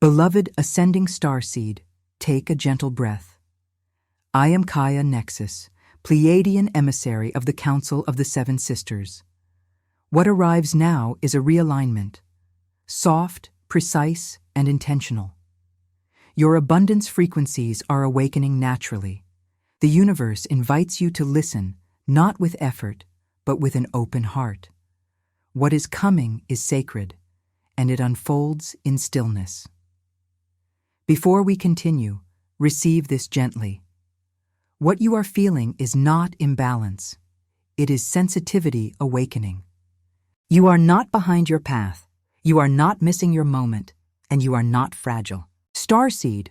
Beloved ascending starseed, take a gentle breath. I am Kaya Nexus, Pleiadian emissary of the Council of the Seven Sisters. What arrives now is a realignment, soft, precise, and intentional. Your abundance frequencies are awakening naturally. The universe invites you to listen, not with effort, but with an open heart. What is coming is sacred, and it unfolds in stillness. Before we continue, receive this gently. What you are feeling is not imbalance. It is sensitivity awakening. You are not behind your path. You are not missing your moment, and you are not fragile. Starseed,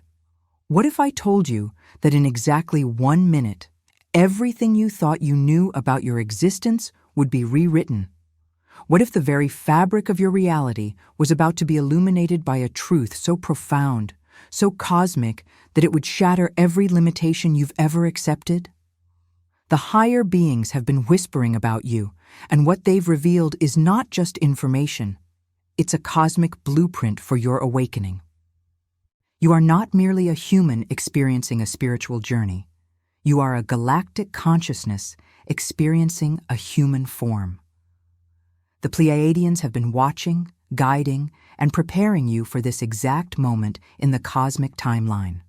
what if I told you that in exactly 1 minute, everything you thought you knew about your existence would be rewritten? What if the very fabric of your reality was about to be illuminated by a truth so profound, so cosmic, that it would shatter every limitation you've ever accepted? The higher beings have been whispering about you, and what they've revealed is not just information. It's a cosmic blueprint for your awakening. You are not merely a human experiencing a spiritual journey. You are a galactic consciousness experiencing a human form. The Pleiadians have been watching, guiding, and preparing you for this exact moment in the cosmic timeline.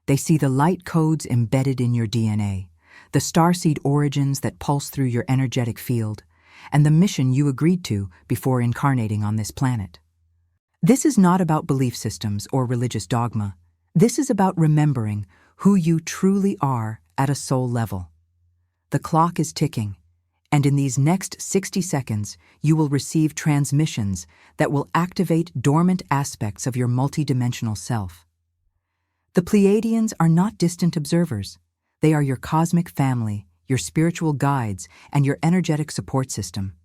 They see the light codes embedded in your DNA, the starseed origins that pulse through your energetic field, and the mission you agreed to before incarnating on this planet. This is not about belief systems or religious dogma. This is about remembering who you truly are at a soul level. The clock is ticking, and in these next 60 seconds, you will receive transmissions that will activate dormant aspects of your multidimensional self. The Pleiadians are not distant observers. They are your cosmic family, your spiritual guides, and your energetic support system.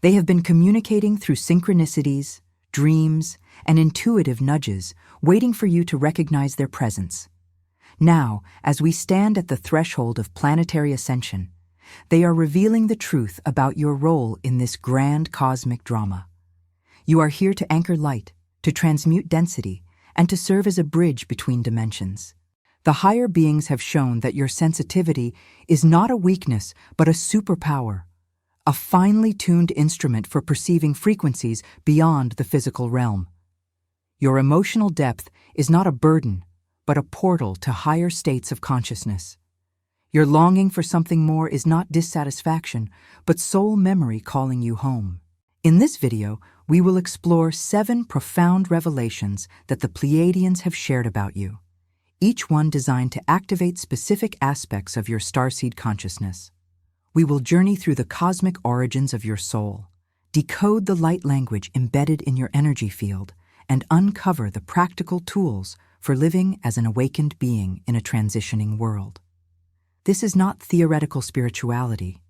They have been communicating through synchronicities, dreams, and intuitive nudges, waiting for you to recognize their presence. Now, as we stand at the threshold of planetary ascension, they are revealing the truth about your role in this grand cosmic drama. You are here to anchor light, to transmute density, and to serve as a bridge between dimensions. The higher beings have shown that your sensitivity is not a weakness, but a superpower, a finely tuned instrument for perceiving frequencies beyond the physical realm. Your emotional depth is not a burden, but a portal to higher states of consciousness. Your longing for something more is not dissatisfaction, but soul memory calling you home. In this video, we will explore 7 profound revelations that the Pleiadians have shared about you, each one designed to activate specific aspects of your starseed consciousness. We will journey through the cosmic origins of your soul, decode the light language embedded in your energy field, and uncover the practical tools for living as an awakened being in a transitioning world. This is not theoretical spirituality.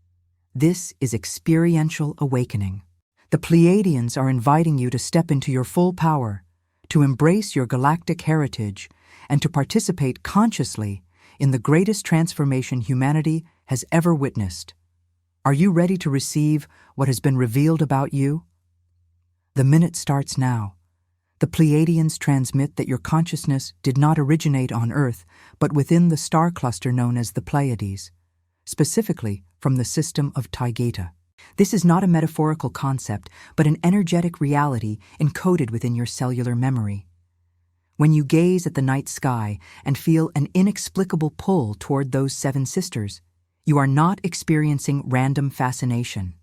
This is experiential awakening. The Pleiadians are inviting you to step into your full power, to embrace your galactic heritage, and to participate consciously in the greatest transformation humanity has ever witnessed. Are you ready to receive what has been revealed about you? The minute starts now. The Pleiadians transmit that your consciousness did not originate on Earth, but within the star cluster known as the Pleiades, specifically from the system of Taygeta. This is not a metaphorical concept, but an energetic reality encoded within your cellular memory. When you gaze at the night sky and feel an inexplicable pull toward those 7 sisters, you are not experiencing random fascination.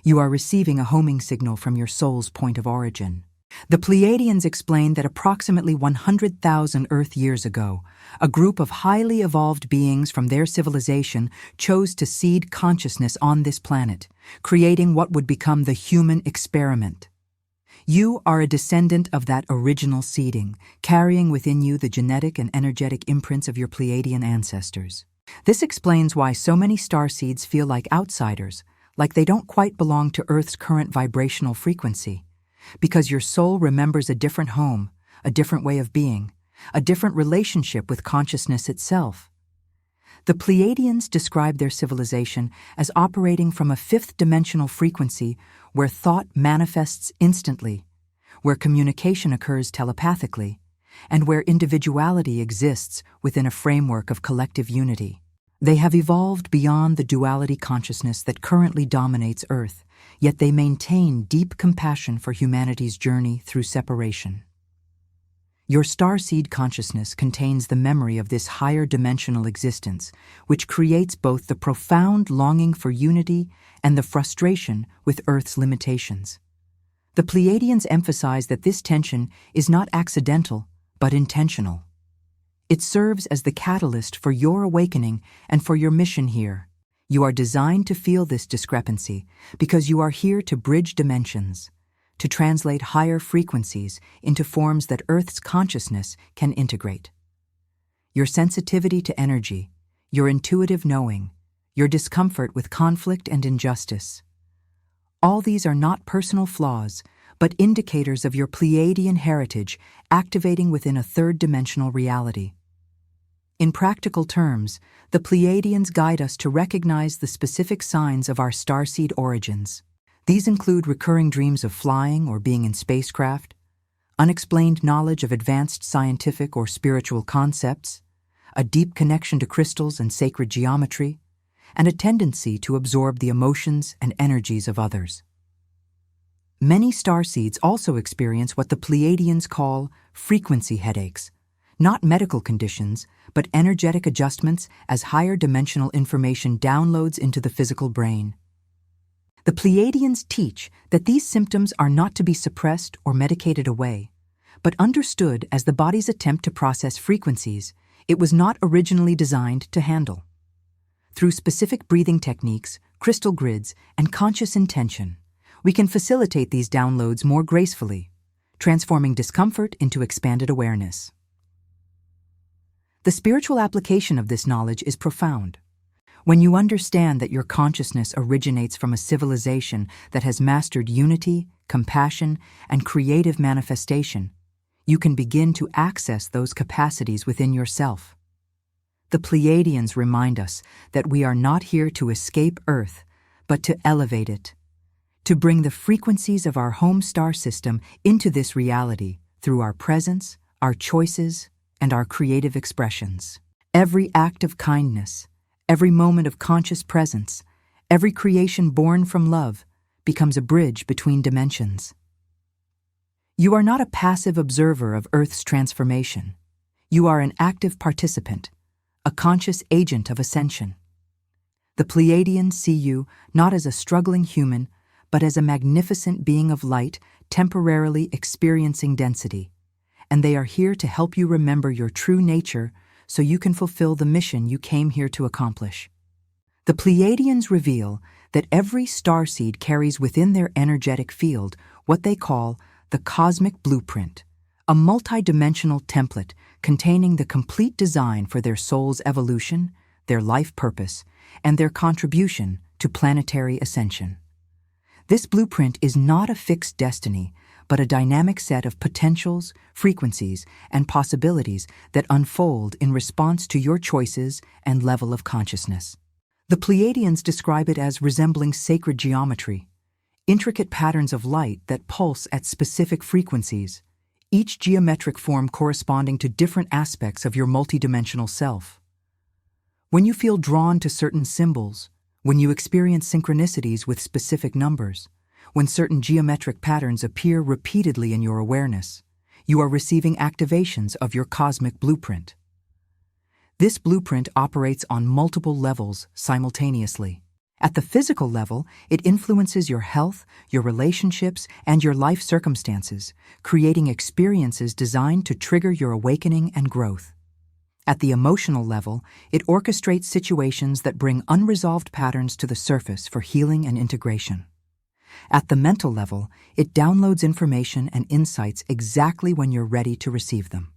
You are receiving a homing signal from your soul's point of origin. The Pleiadians explain that approximately 100,000 Earth years ago, a group of highly evolved beings from their civilization chose to seed consciousness on this planet, creating what would become the human experiment. You are a descendant of that original seeding, carrying within you the genetic and energetic imprints of your Pleiadian ancestors. This explains why so many starseeds feel like outsiders, like they don't quite belong to Earth's current vibrational frequency. Because your soul remembers a different home, a different way of being, a different relationship with consciousness itself. The Pleiadians describe their civilization as operating from a 5th dimensional frequency where thought manifests instantly, where communication occurs telepathically, and where individuality exists within a framework of collective unity. They have evolved beyond the duality consciousness that currently dominates Earth, yet they maintain deep compassion for humanity's journey through separation. Your starseed consciousness contains the memory of this higher dimensional existence, which creates both the profound longing for unity and the frustration with Earth's limitations. The Pleiadians emphasize that this tension is not accidental, but intentional. It serves as the catalyst for your awakening and for your mission here. You are designed to feel this discrepancy because you are here to bridge dimensions, to translate higher frequencies into forms that Earth's consciousness can integrate. Your sensitivity to energy, your intuitive knowing, your discomfort with conflict and injustice. All these are not personal flaws, but indicators of your Pleiadian heritage activating within a third-dimensional reality. In practical terms, the Pleiadians guide us to recognize the specific signs of our starseed origins. These include recurring dreams of flying or being in spacecraft, unexplained knowledge of advanced scientific or spiritual concepts, a deep connection to crystals and sacred geometry, and a tendency to absorb the emotions and energies of others. Many starseeds also experience what the Pleiadians call frequency headaches, not medical conditions, but energetic adjustments as higher dimensional information downloads into the physical brain. The Pleiadians teach that these symptoms are not to be suppressed or medicated away, but understood as the body's attempt to process frequencies it was not originally designed to handle. Through specific breathing techniques, crystal grids, and conscious intention, we can facilitate these downloads more gracefully, transforming discomfort into expanded awareness. The spiritual application of this knowledge is profound. When you understand that your consciousness originates from a civilization that has mastered unity, compassion, and creative manifestation, you can begin to access those capacities within yourself. The Pleiadians remind us that we are not here to escape Earth, but to elevate it, to bring the frequencies of our home star system into this reality through our presence, our choices, and our creative expressions. Every act of kindness, every moment of conscious presence, every creation born from love becomes a bridge between dimensions. You are not a passive observer of Earth's transformation. You are an active participant, a conscious agent of ascension. The Pleiadians see you not as a struggling human, but as a magnificent being of light temporarily experiencing density, and they are here to help you remember your true nature so you can fulfill the mission you came here to accomplish. The Pleiadians reveal that every starseed carries within their energetic field what they call the cosmic blueprint, a multidimensional template containing the complete design for their soul's evolution, their life purpose, and their contribution to planetary ascension. This blueprint is not a fixed destiny, but a dynamic set of potentials, frequencies, and possibilities that unfold in response to your choices and level of consciousness. The Pleiadians describe it as resembling sacred geometry, intricate patterns of light that pulse at specific frequencies, each geometric form corresponding to different aspects of your multidimensional self. When you feel drawn to certain symbols, when you experience synchronicities with specific numbers, when certain geometric patterns appear repeatedly in your awareness, you are receiving activations of your cosmic blueprint. This blueprint operates on multiple levels simultaneously. At the physical level, it influences your health, your relationships, and your life circumstances, creating experiences designed to trigger your awakening and growth. At the emotional level, it orchestrates situations that bring unresolved patterns to the surface for healing and integration. At the mental level, it downloads information and insights exactly when you're ready to receive them.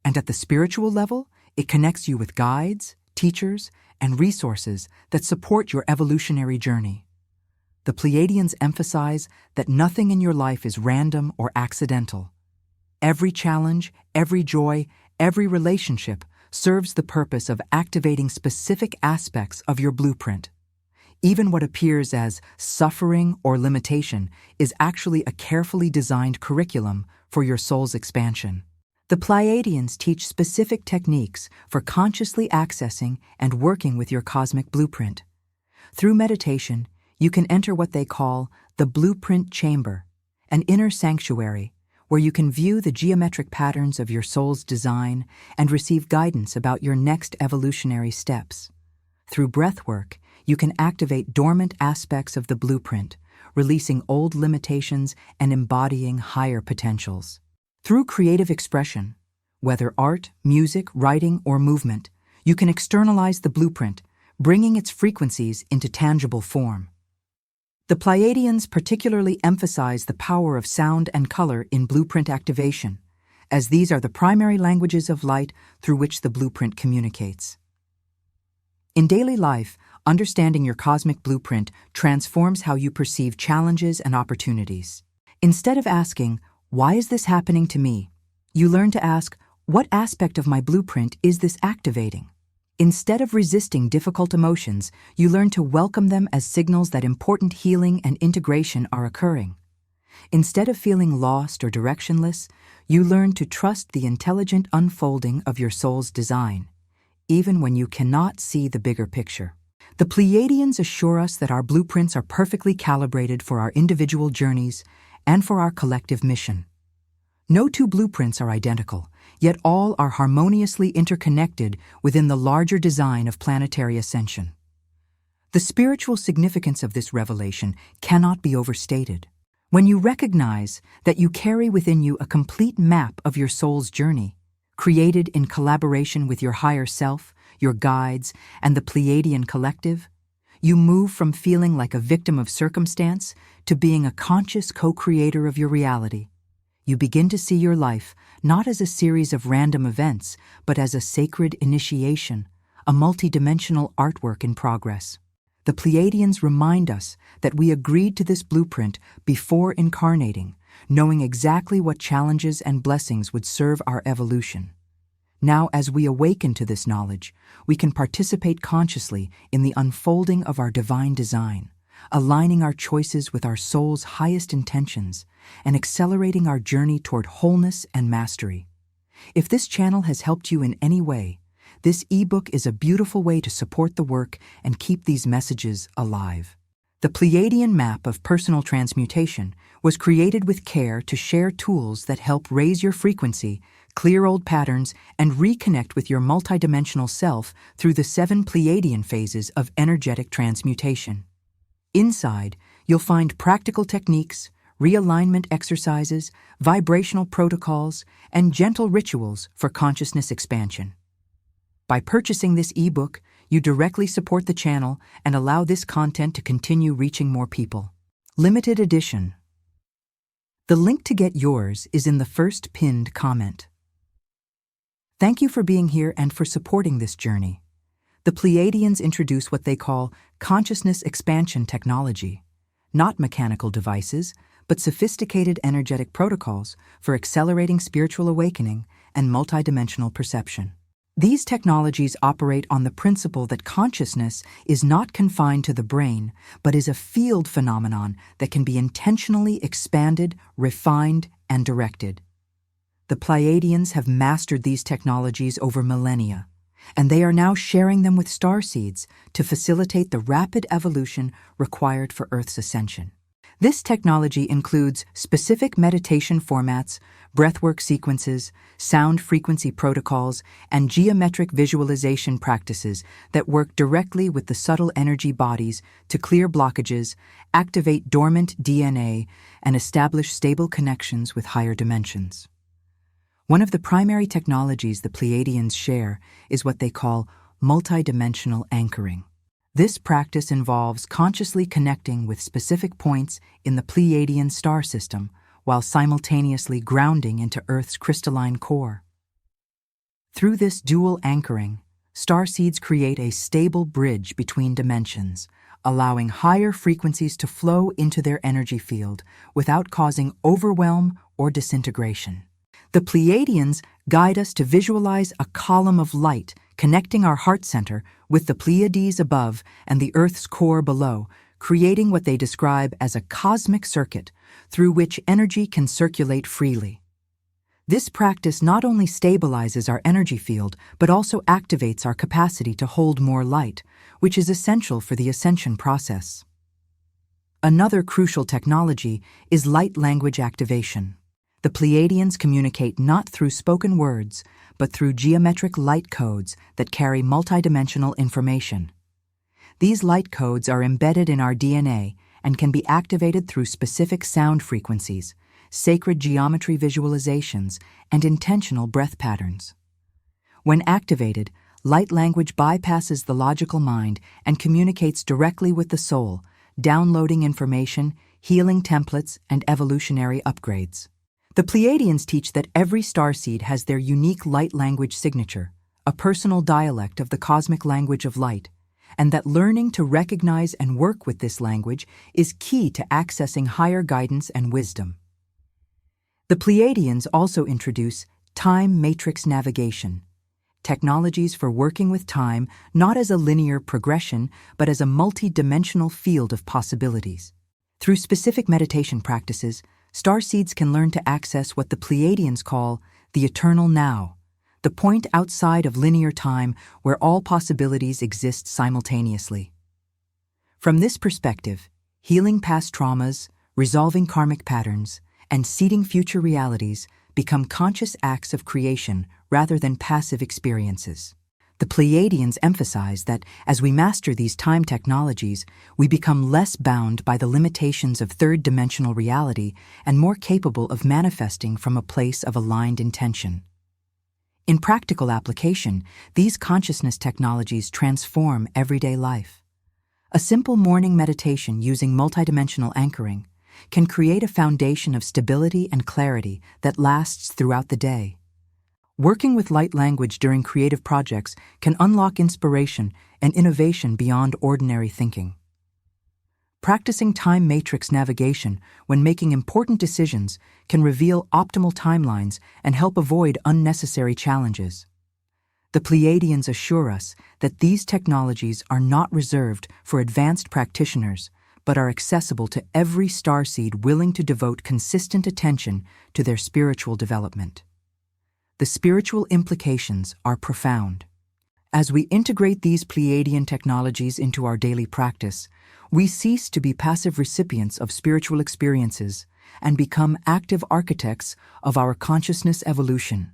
And at the spiritual level, it connects you with guides, teachers, and resources that support your evolutionary journey. The Pleiadians emphasize that nothing in your life is random or accidental. Every challenge, every joy, every relationship serves the purpose of activating specific aspects of your blueprint. Even what appears as suffering or limitation is actually a carefully designed curriculum for your soul's expansion. The Pleiadians teach specific techniques for consciously accessing and working with your cosmic blueprint. Through meditation, you can enter what they call the blueprint chamber, an inner sanctuary where you can view the geometric patterns of your soul's design and receive guidance about your next evolutionary steps. Through breathwork, you can activate dormant aspects of the blueprint, releasing old limitations and embodying higher potentials. Through creative expression, whether art, music, writing, or movement, you can externalize the blueprint, bringing its frequencies into tangible form. The Pleiadians particularly emphasize the power of sound and color in blueprint activation, as these are the primary languages of light through which the blueprint communicates. In daily life, understanding your cosmic blueprint transforms how you perceive challenges and opportunities. Instead of asking, "Why is this happening to me?" you learn to ask, "What aspect of my blueprint is this activating?" Instead of resisting difficult emotions, you learn to welcome them as signals that important healing and integration are occurring. Instead of feeling lost or directionless, you learn to trust the intelligent unfolding of your soul's design, even when you cannot see the bigger picture. The Pleiadians assure us that our blueprints are perfectly calibrated for our individual journeys and for our collective mission. No two blueprints are identical, yet all are harmoniously interconnected within the larger design of planetary ascension. The spiritual significance of this revelation cannot be overstated. When you recognize that you carry within you a complete map of your soul's journey, created in collaboration with your higher self, your guides, and the Pleiadian collective, you move from feeling like a victim of circumstance to being a conscious co-creator of your reality. You begin to see your life not as a series of random events, but as a sacred initiation, a multidimensional artwork in progress. The Pleiadians remind us that we agreed to this blueprint before incarnating, knowing exactly what challenges and blessings would serve our evolution. Now, as we awaken to this knowledge, we can participate consciously in the unfolding of our divine design, aligning our choices with our soul's highest intentions, and accelerating our journey toward wholeness and mastery. If this channel has helped you in any way, this ebook is a beautiful way to support the work and keep these messages alive. The Pleiadian map of personal transmutation was created with care to share tools that help raise your frequency, clear old patterns, and reconnect with your multidimensional self through the 7 Pleiadian phases of energetic transmutation. Inside, you'll find practical techniques, realignment exercises, vibrational protocols, and gentle rituals for consciousness expansion. By purchasing this ebook, you directly support the channel and allow this content to continue reaching more people. Limited edition. The link to get yours is in the first pinned comment. Thank you for being here and for supporting this journey. The Pleiadians introduce what they call consciousness expansion technology, not mechanical devices, but sophisticated energetic protocols for accelerating spiritual awakening and multidimensional perception. These technologies operate on the principle that consciousness is not confined to the brain, but is a field phenomenon that can be intentionally expanded, refined, and directed. The Pleiadians have mastered these technologies over millennia, and they are now sharing them with Starseeds to facilitate the rapid evolution required for Earth's ascension. This technology includes specific meditation formats, breathwork sequences, sound frequency protocols, and geometric visualization practices that work directly with the subtle energy bodies to clear blockages, activate dormant DNA, and establish stable connections with higher dimensions. One of the primary technologies the Pleiadians share is what they call multidimensional anchoring. This practice involves consciously connecting with specific points in the Pleiadian star system while simultaneously grounding into Earth's crystalline core. Through this dual anchoring, starseeds create a stable bridge between dimensions, allowing higher frequencies to flow into their energy field without causing overwhelm or disintegration. The Pleiadians guide us to visualize a column of light connecting our heart center with the Pleiades above and the Earth's core below, creating what they describe as a cosmic circuit through which energy can circulate freely. This practice not only stabilizes our energy field, but also activates our capacity to hold more light, which is essential for the ascension process. Another crucial technology is light language activation. The Pleiadians communicate not through spoken words, but through geometric light codes that carry multidimensional information. These light codes are embedded in our DNA and can be activated through specific sound frequencies, sacred geometry visualizations, and intentional breath patterns. When activated, light language bypasses the logical mind and communicates directly with the soul, downloading information, healing templates, and evolutionary upgrades. The Pleiadians teach that every starseed has their unique light language signature, a personal dialect of the cosmic language of light, and that learning to recognize and work with this language is key to accessing higher guidance and wisdom. The Pleiadians also introduce time matrix navigation, technologies for working with time not as a linear progression, but as a multi-dimensional field of possibilities. Through specific meditation practices, starseeds can learn to access what the Pleiadians call the eternal now, the point outside of linear time where all possibilities exist simultaneously. From this perspective, healing past traumas, resolving karmic patterns, and seeding future realities become conscious acts of creation rather than passive experiences. The Pleiadians emphasize that as we master these time technologies, we become less bound by the limitations of third-dimensional reality and more capable of manifesting from a place of aligned intention. In practical application, these consciousness technologies transform everyday life. A simple morning meditation using multidimensional anchoring can create a foundation of stability and clarity that lasts throughout the day. Working with light language during creative projects can unlock inspiration and innovation beyond ordinary thinking. Practicing time matrix navigation when making important decisions can reveal optimal timelines and help avoid unnecessary challenges. The Pleiadians assure us that these technologies are not reserved for advanced practitioners, but are accessible to every starseed willing to devote consistent attention to their spiritual development. The spiritual implications are profound. As we integrate these Pleiadian technologies into our daily practice, we cease to be passive recipients of spiritual experiences and become active architects of our consciousness evolution.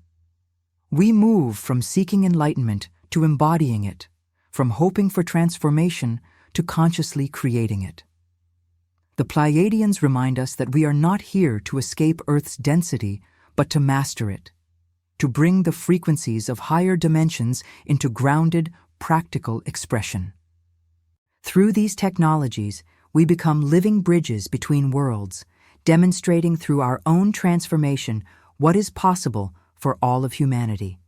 We move from seeking enlightenment to embodying it, from hoping for transformation to consciously creating it. The Pleiadians remind us that we are not here to escape Earth's density, but to master it, to bring the frequencies of higher dimensions into grounded, practical expression. Through these technologies, we become living bridges between worlds, demonstrating through our own transformation what is possible for all of humanity.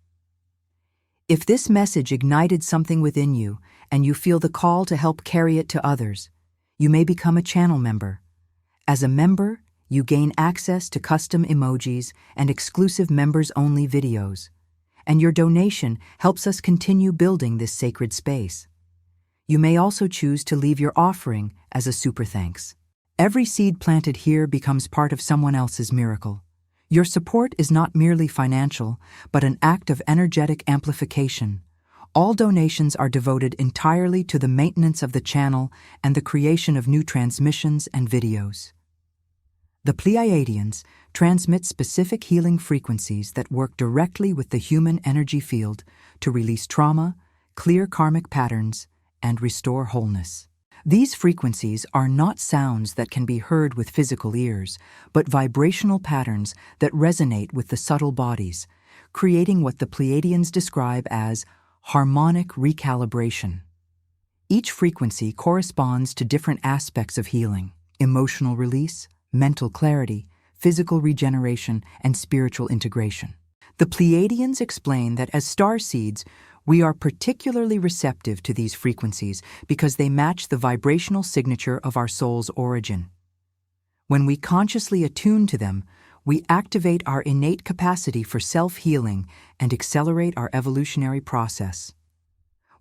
If this message ignited something within you and you feel the call to help carry it to others, you may become a channel member. As a member, you gain access to custom emojis and exclusive members-only videos, and your donation helps us continue building this sacred space. You may also choose to leave your offering as a super thanks. Every seed planted here becomes part of someone else's miracle. Your support is not merely financial, but an act of energetic amplification. All donations are devoted entirely to the maintenance of the channel and the creation of new transmissions and videos. The Pleiadians transmit specific healing frequencies that work directly with the human energy field to release trauma, clear karmic patterns, and restore wholeness. These frequencies are not sounds that can be heard with physical ears, but vibrational patterns that resonate with the subtle bodies, creating what the Pleiadians describe as harmonic recalibration. Each frequency corresponds to different aspects of healing: emotional release, mental clarity, physical regeneration, and spiritual integration. The Pleiadians explain that as starseeds, we are particularly receptive to these frequencies because they match the vibrational signature of our soul's origin. When we consciously attune to them, we activate our innate capacity for self-healing and accelerate our evolutionary process.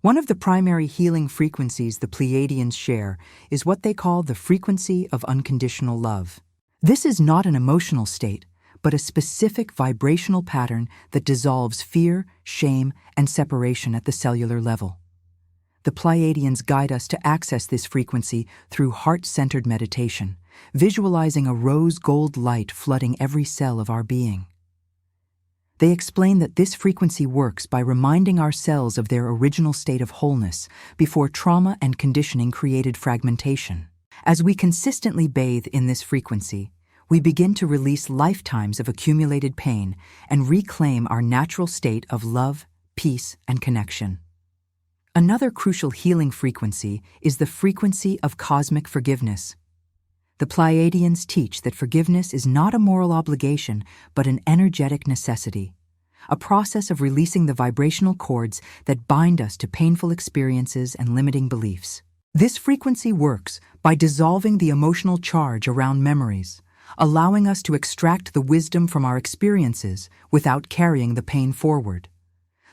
One of the primary healing frequencies the Pleiadians share is what they call the frequency of unconditional love. This is not an emotional state, but a specific vibrational pattern that dissolves fear, shame, and separation at the cellular level. The Pleiadians guide us to access this frequency through heart-centered meditation, visualizing a rose-gold light flooding every cell of our being. They explain that this frequency works by reminding our cells of their original state of wholeness before trauma and conditioning created fragmentation. As we consistently bathe in this frequency, we begin to release lifetimes of accumulated pain and reclaim our natural state of love, peace, and connection. Another crucial healing frequency is the frequency of cosmic forgiveness. The Pleiadians teach that forgiveness is not a moral obligation, but an energetic necessity, a process of releasing the vibrational cords that bind us to painful experiences and limiting beliefs. This frequency works by dissolving the emotional charge around memories, allowing us to extract the wisdom from our experiences without carrying the pain forward.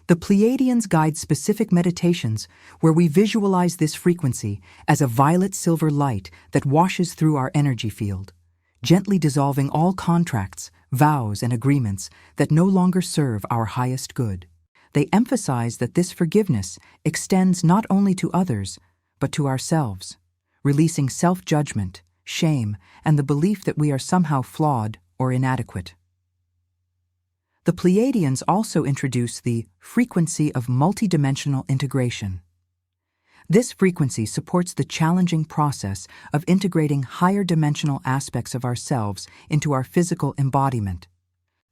The Pleiadians guide specific meditations where we visualize this frequency as a violet-silver light that washes through our energy field, gently dissolving all contracts, vows, and agreements that no longer serve our highest good. They emphasize that this forgiveness extends not only to others, but to ourselves, releasing self-judgment, shame, and the belief that we are somehow flawed or inadequate. The Pleiadians also introduce the frequency of multidimensional integration. This frequency supports the challenging process of integrating higher dimensional aspects of ourselves into our physical embodiment.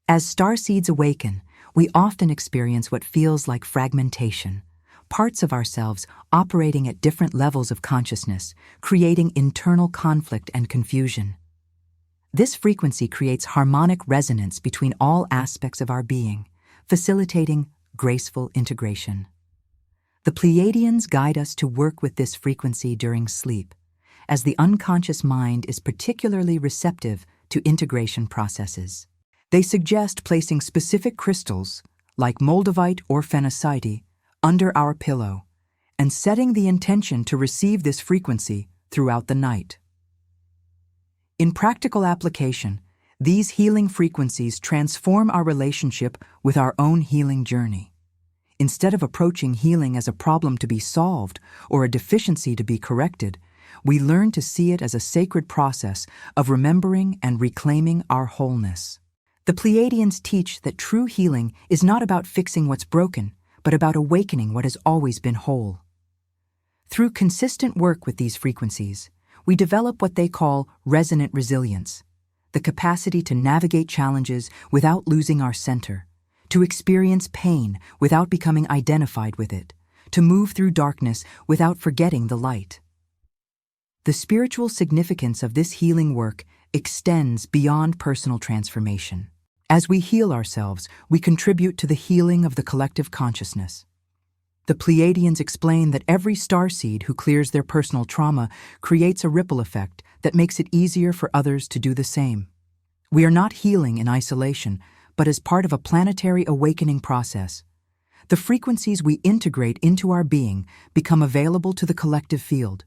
As starseeds awaken, we often experience what feels like fragmentation, parts of ourselves operating at different levels of consciousness, creating internal conflict and confusion. This frequency creates harmonic resonance between all aspects of our being, facilitating graceful integration. The Pleiadians guide us to work with this frequency during sleep, as the unconscious mind is particularly receptive to integration processes. They suggest placing specific crystals, like moldavite or phenacite, under our pillow, and setting the intention to receive this frequency throughout the night. In practical application, these healing frequencies transform our relationship with our own healing journey. Instead of approaching healing as a problem to be solved or a deficiency to be corrected, we learn to see it as a sacred process of remembering and reclaiming our wholeness. The Pleiadians teach that true healing is not about fixing what's broken, but about awakening what has always been whole. Through consistent work with these frequencies, we develop what they call resonant resilience, the capacity to navigate challenges without losing our center, to experience pain without becoming identified with it, to move through darkness without forgetting the light. The spiritual significance of this healing work extends beyond personal transformation. As we heal ourselves, we contribute to the healing of the collective consciousness. The Pleiadians explain that every starseed who clears their personal trauma creates a ripple effect that makes it easier for others to do the same. We are not healing in isolation, but as part of a planetary awakening process. The frequencies we integrate into our being become available to the collective field,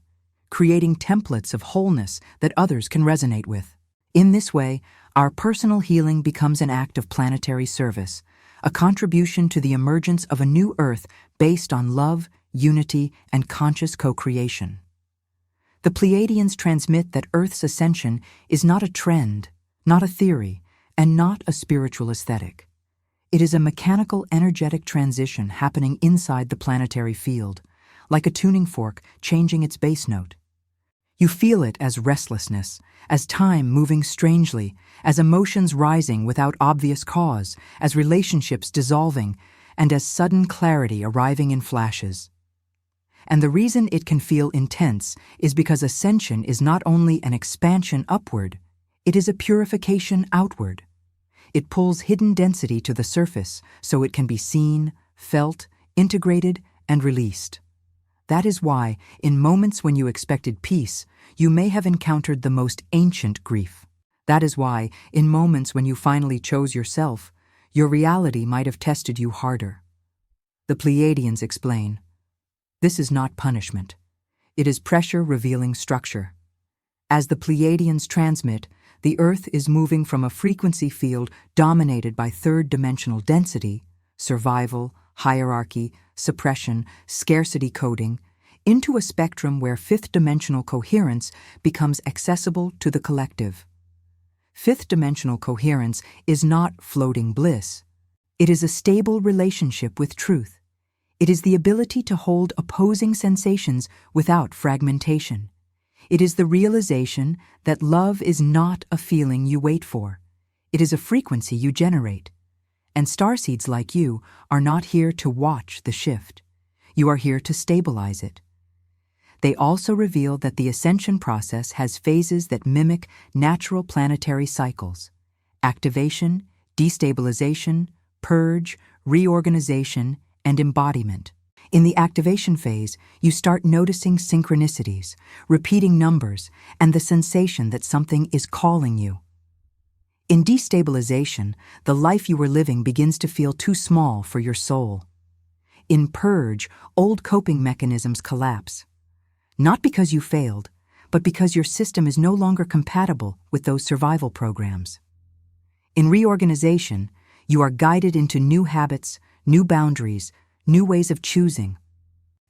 creating templates of wholeness that others can resonate with. In this way, our personal healing becomes an act of planetary service, a contribution to the emergence of a new Earth based on love, unity, and conscious co-creation. The Pleiadians transmit that Earth's ascension is not a trend, not a theory, and not a spiritual aesthetic. It is a mechanical, energetic transition happening inside the planetary field, like a tuning fork changing its bass note. You feel it as restlessness, as time moving strangely, as emotions rising without obvious cause, as relationships dissolving, and as sudden clarity arriving in flashes. And the reason it can feel intense is because ascension is not only an expansion upward, it is a purification outward. It pulls hidden density to the surface so it can be seen, felt, integrated, and released. That is why, in moments when you expected peace, you may have encountered the most ancient grief. That is why, in moments when you finally chose yourself, your reality might have tested you harder. The Pleiadians explain, This is not punishment. It is pressure revealing structure. As the Pleiadians transmit, the Earth is moving from a frequency field dominated by third-dimensional density, survival, hierarchy, suppression, scarcity coding, into a spectrum where fifth-dimensional coherence becomes accessible to the collective. Fifth-dimensional coherence is not floating bliss. It is a stable relationship with truth. It is the ability to hold opposing sensations without fragmentation. It is the realization that love is not a feeling you wait for. It is a frequency you generate. And starseeds like you are not here to watch the shift. You are here to stabilize it. They also reveal that the ascension process has phases that mimic natural planetary cycles: activation, destabilization, purge, reorganization, and embodiment. In the activation phase, you start noticing synchronicities, repeating numbers, and the sensation that something is calling you. In destabilization, the life you were living begins to feel too small for your soul. In purge, old coping mechanisms collapse. Not because you failed, but because your system is no longer compatible with those survival programs. In reorganization, you are guided into new habits, new boundaries, new ways of choosing.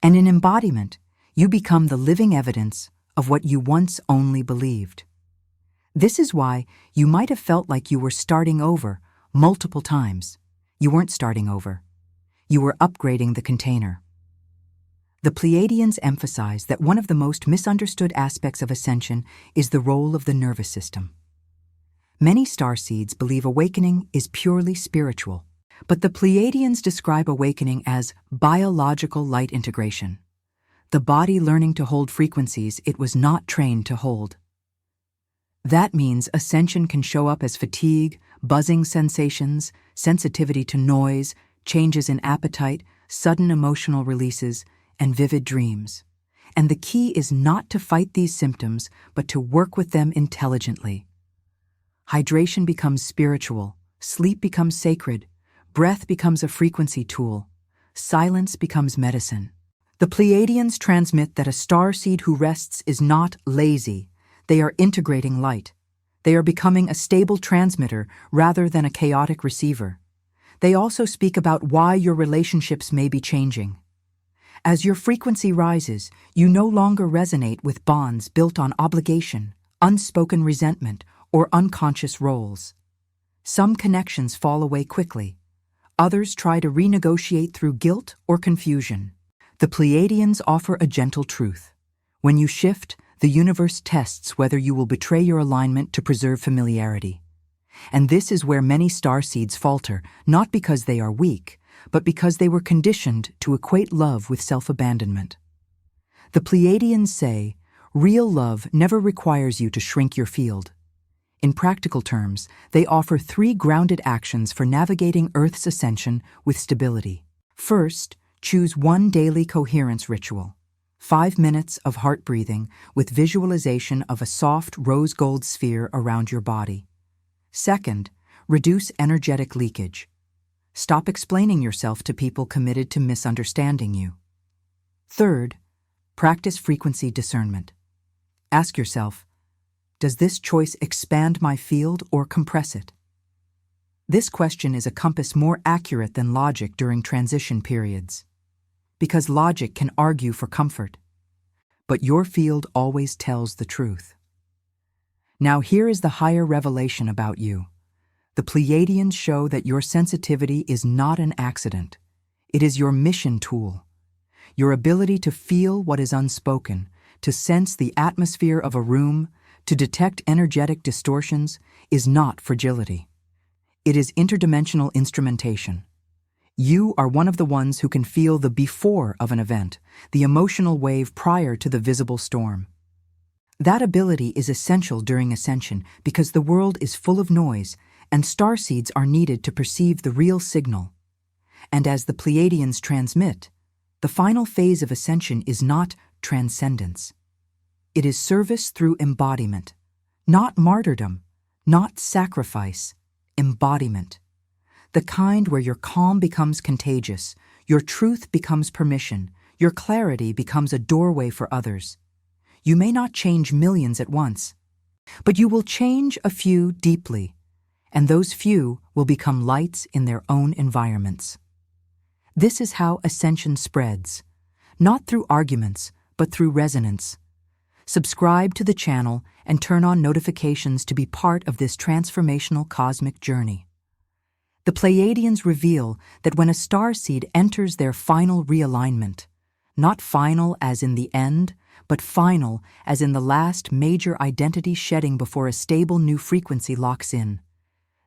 And in embodiment, you become the living evidence of what you once only believed. This is why you might have felt like you were starting over multiple times. You weren't starting over. You were upgrading the container. The Pleiadians emphasize that one of the most misunderstood aspects of ascension is the role of the nervous system. Many starseeds believe awakening is purely spiritual, but the Pleiadians describe awakening as biological light integration, the body learning to hold frequencies it was not trained to hold. That means ascension can show up as fatigue, buzzing sensations, sensitivity to noise, changes in appetite, sudden emotional releases, and vivid dreams. And the key is not to fight these symptoms, but to work with them intelligently. Hydration becomes spiritual, sleep becomes sacred, breath becomes a frequency tool, silence becomes medicine. The Pleiadians transmit that a starseed who rests is not lazy. They are integrating light. They are becoming a stable transmitter rather than a chaotic receiver. They also speak about why your relationships may be changing. As your frequency rises, you no longer resonate with bonds built on obligation, unspoken resentment, or unconscious roles. Some connections fall away quickly. Others try to renegotiate through guilt or confusion. The Pleiadians offer a gentle truth. When you shift, the universe tests whether you will betray your alignment to preserve familiarity. And this is where many starseeds falter, not because they are weak, but because they were conditioned to equate love with self-abandonment. The Pleiadians say, real love never requires you to shrink your field. In practical terms, they offer 3 grounded actions for navigating Earth's ascension with stability. First, choose one daily coherence ritual. 5 minutes of heart breathing with visualization of a soft rose gold sphere around your body. Second, reduce energetic leakage. Stop explaining yourself to people committed to misunderstanding you. Third, practice frequency discernment. Ask yourself, does this choice expand my field or compress it? This question is a compass more accurate than logic during transition periods. Because logic can argue for comfort. But your field always tells the truth. Now here is the higher revelation about you. The Pleiadians show that your sensitivity is not an accident. It is your mission tool. Your ability to feel what is unspoken, to sense the atmosphere of a room, to detect energetic distortions, is not fragility. It is interdimensional instrumentation. You are one of the ones who can feel the before of an event, the emotional wave prior to the visible storm. That ability is essential during ascension because the world is full of noise, and starseeds are needed to perceive the real signal. And as the Pleiadians transmit, the final phase of ascension is not transcendence. It is service through embodiment, not martyrdom, not sacrifice, embodiment. The kind where your calm becomes contagious, your truth becomes permission, Your clarity becomes a doorway for others. You may not change millions at once, but you will change a few deeply, and those few will become lights in their own environments. This is how ascension spreads, not through arguments, but through resonance. Subscribe to the channel and turn on notifications to be part of this transformational cosmic journey. The Pleiadians reveal that when a starseed enters their final realignment, not final as in the end, but final as in the last major identity shedding before a stable new frequency locks in,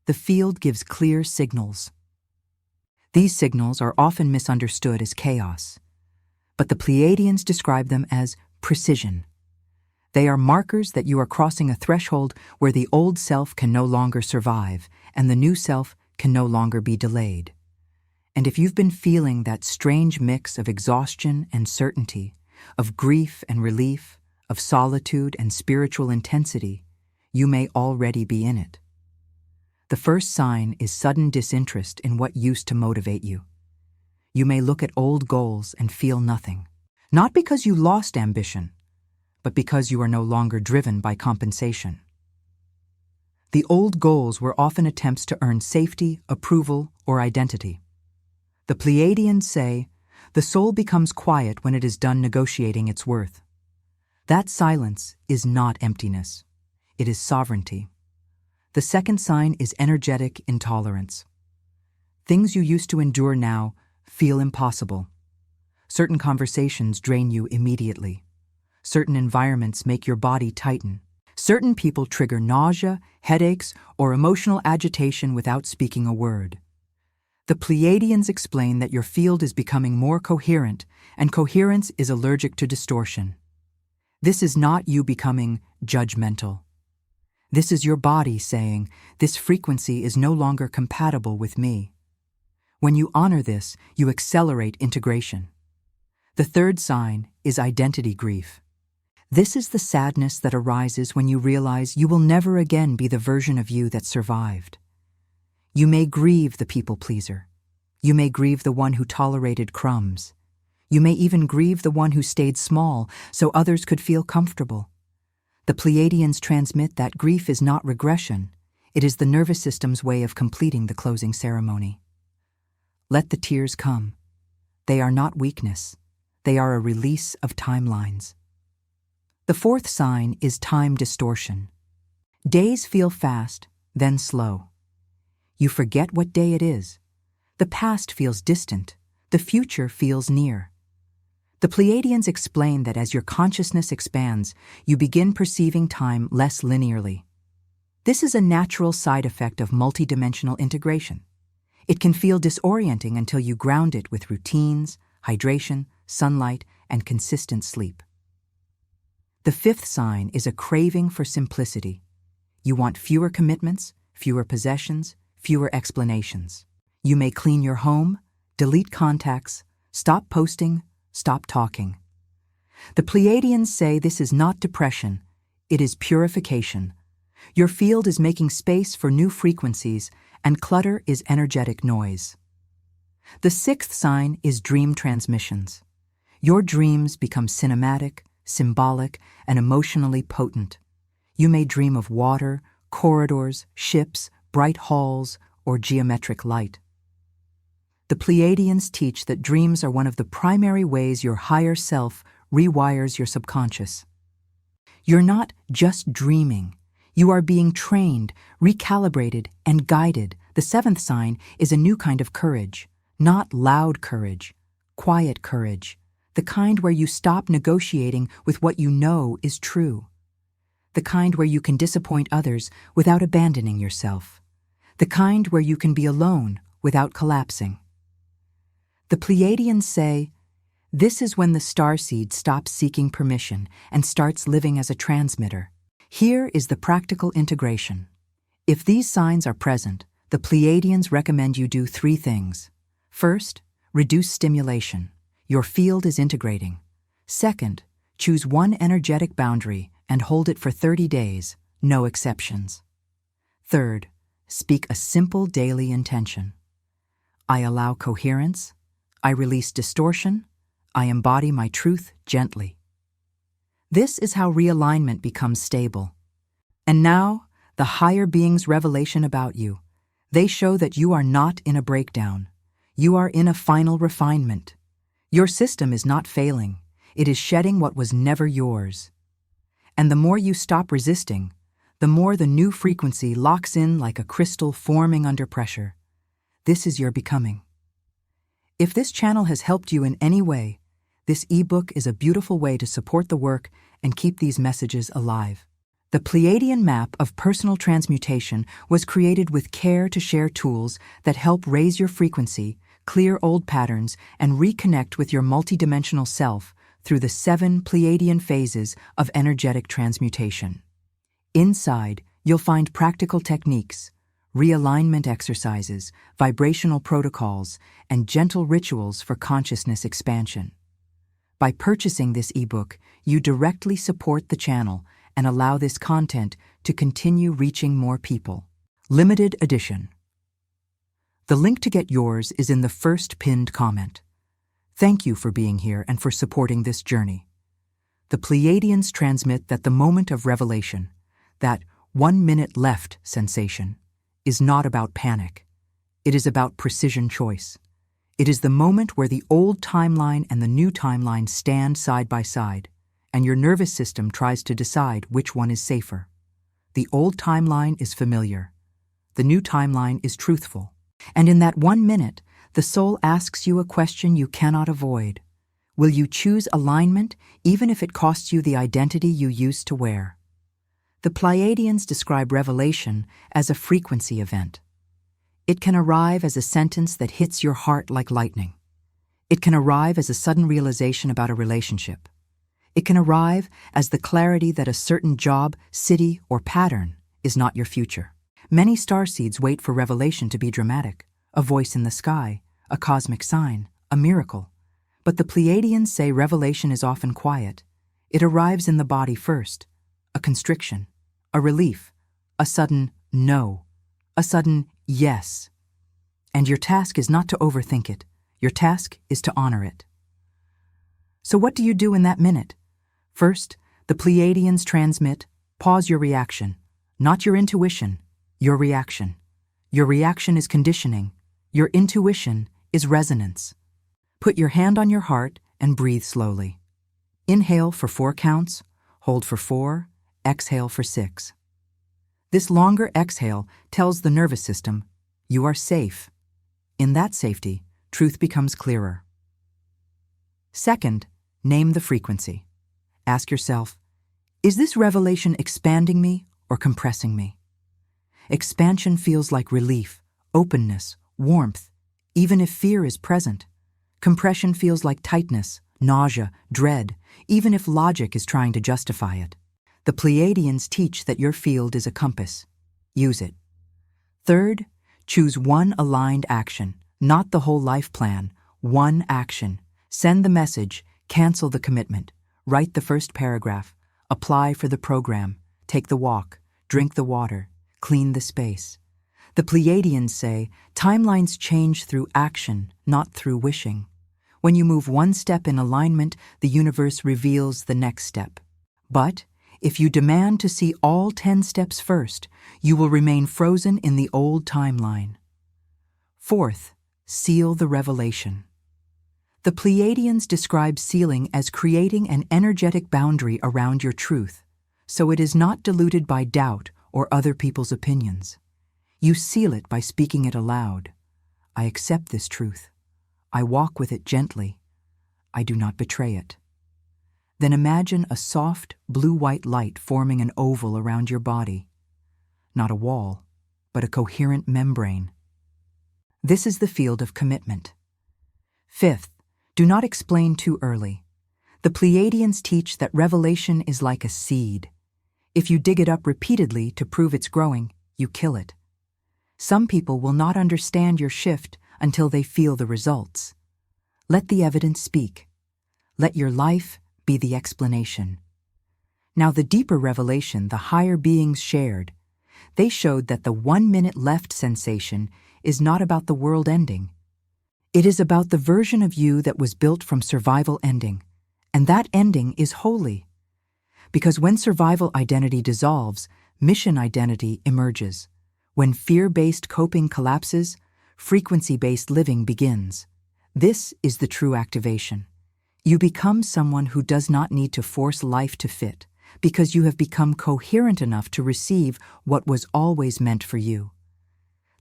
the field gives clear signals. These signals are often misunderstood as chaos, but the Pleiadians describe them as precision. They are markers that you are crossing a threshold where the old self can no longer survive and the new self can no longer be delayed. And if you've been feeling that strange mix of exhaustion and certainty, of grief and relief, of solitude and spiritual intensity, you may already be in it. The first sign is sudden disinterest in what used to motivate you. You may look at old goals and feel nothing, not because you lost ambition, but because you are no longer driven by compensation. The old goals were often attempts to earn safety, approval, or identity. The Pleiadians say, the soul becomes quiet when it is done negotiating its worth. That silence is not emptiness. It is sovereignty. The second sign is energetic intolerance. Things you used to endure now feel impossible. Certain conversations drain you immediately. Certain environments make your body tighten. Certain people trigger nausea, headaches, or emotional agitation without speaking a word. The Pleiadians explain that your field is becoming more coherent, and coherence is allergic to distortion. This is not you becoming judgmental. This is your body saying, this frequency is no longer compatible with me. When you honor this, you accelerate integration. The third sign is identity grief. This is the sadness that arises when you realize you will never again be the version of you that survived. You may grieve the people-pleaser. You may grieve the one who tolerated crumbs. You may even grieve the one who stayed small so others could feel comfortable. The Pleiadians transmit that grief is not regression. It is the nervous system's way of completing the closing ceremony. Let the tears come. They are not weakness. They are a release of timelines. The fourth sign is time distortion. Days feel fast, then slow. You forget what day it is. The past feels distant. The future feels near. The Pleiadians explain that as your consciousness expands, you begin perceiving time less linearly. This is a natural side effect of multidimensional integration. It can feel disorienting until you ground it with routines, hydration, sunlight, and consistent sleep. The fifth sign is a craving for simplicity. You want fewer commitments, fewer possessions, fewer explanations. You may clean your home, delete contacts, stop posting, stop talking. The Pleiadians say this is not depression, it is purification. Your field is making space for new frequencies, and clutter is energetic noise. The sixth sign is dream transmissions. Your dreams become cinematic, symbolic, and emotionally potent. You may dream of water, corridors, ships, bright halls, or geometric light. The Pleiadians teach that dreams are one of the primary ways your higher self rewires your subconscious. You're not just dreaming. You are being trained, recalibrated, and guided. The seventh sign is a new kind of courage. Not loud courage, quiet courage. The kind where you stop negotiating with what you know is true. The kind where you can disappoint others without abandoning yourself. The kind where you can be alone without collapsing. The Pleiadians say, this is when the starseed stops seeking permission and starts living as a transmitter. Here is the practical integration. If these signs are present, the Pleiadians recommend you do 3 things. First, reduce stimulation. Your field is integrating. Second, choose one energetic boundary and hold it for 30 days, no exceptions. Third, speak a simple daily intention. I allow coherence. I release distortion. I embody my truth gently. This is how realignment becomes stable. And now, the higher being's revelation about you. They show that you are not in a breakdown. You are in a final refinement. Your system is not failing. It is shedding what was never yours. And the more you stop resisting, the more the new frequency locks in like a crystal forming under pressure. This is your becoming. If this channel has helped you in any way, this ebook is a beautiful way to support the work and keep these messages alive. The Pleiadian map of personal transmutation was created with care to share tools that help raise your frequency, clear old patterns, and reconnect with your multidimensional self through the 7 Pleiadian phases of energetic transmutation. Inside, you'll find practical techniques, realignment exercises, vibrational protocols, and gentle rituals for consciousness expansion. By purchasing this ebook, you directly support the channel and allow this content to continue reaching more people. Limited edition. The link to get yours is in the first pinned comment. Thank you for being here and for supporting this journey. The Pleiadians transmit that the moment of revelation, that 1 minute left sensation, is not about panic. It is about precision choice. It is the moment where the old timeline and the new timeline stand side by side, and your nervous system tries to decide which one is safer. The old timeline is familiar. The new timeline is truthful. And in that 1 minute, the soul asks you a question you cannot avoid. Will you choose alignment even if it costs you the identity you used to wear? The Pleiadians describe revelation as a frequency event. It can arrive as a sentence that hits your heart like lightning. It can arrive as a sudden realization about a relationship. It can arrive as the clarity that a certain job, city, or pattern is not your future. Many starseeds wait for revelation to be dramatic, a voice in the sky, a cosmic sign, a miracle. But the Pleiadians say revelation is often quiet. It arrives in the body first, a constriction, a relief, a sudden no, a sudden yes. And your task is not to overthink it. Your task is to honor it. So what do you do in that minute? First, the Pleiadians transmit, pause your reaction, not your intuition, your reaction. Your reaction is conditioning. Your intuition is resonance. Put your hand on your heart and breathe slowly. Inhale for 4 counts, hold for 4, exhale for 6. This longer exhale tells the nervous system, you are safe. In that safety, truth becomes clearer. Second, name the frequency. Ask yourself, is this revelation expanding me or compressing me? Expansion feels like relief, openness, warmth, even if fear is present. Compression feels like tightness, nausea, dread, even if logic is trying to justify it. The Pleiadians teach that your field is a compass. Use it. Third, choose one aligned action, not the whole life plan. One action. Send the message, cancel the commitment, write the first paragraph, apply for the program, take the walk, drink the water, clean the space. The Pleiadians say timelines change through action, not through wishing. When you move one step in alignment, the universe reveals the next step. But if you demand to see all 10 steps first, you will remain frozen in the old timeline. Fourth, seal the revelation. The Pleiadians describe sealing as creating an energetic boundary around your truth, so it is not diluted by doubt or other people's opinions. You seal it by speaking it aloud. I accept this truth. I walk with it gently. I do not betray it. Then imagine a soft, blue-white light forming an oval around your body. Not a wall, but a coherent membrane. This is the field of commitment. Fifth, do not explain too early. The Pleiadians teach that revelation is like a seed. If you dig it up repeatedly to prove it's growing, you kill it. Some people will not understand your shift until they feel the results. Let the evidence speak. Let your life be the explanation. Now, the deeper revelation the higher beings shared, they showed that the 1 minute left sensation is not about the world ending. It is about the version of you that was built from survival ending, and that ending is holy. Because when survival identity dissolves, mission identity emerges. When fear-based coping collapses, frequency-based living begins. This is the true activation. You become someone who does not need to force life to fit, because you have become coherent enough to receive what was always meant for you.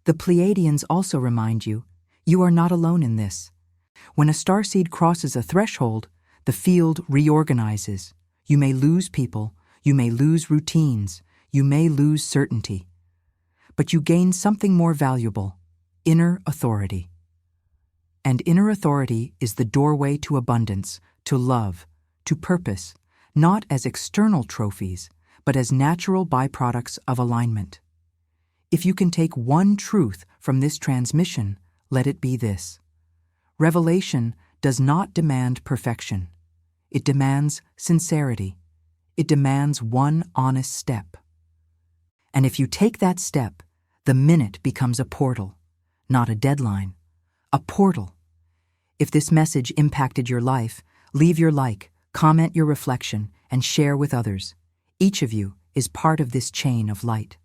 The Pleiadians also remind you, you are not alone in this. When a starseed crosses a threshold, the field reorganizes. You may lose people, you may lose routines, you may lose certainty. But you gain something more valuable, inner authority. And inner authority is the doorway to abundance, to love, to purpose, not as external trophies, but as natural byproducts of alignment. If you can take one truth from this transmission, let it be this. Revelation does not demand perfection. It demands sincerity. It demands one honest step. And if you take that step, the minute becomes a portal, not a deadline, a portal. If this message impacted your life, leave your like, comment your reflection, and share with others. Each of you is part of this chain of light.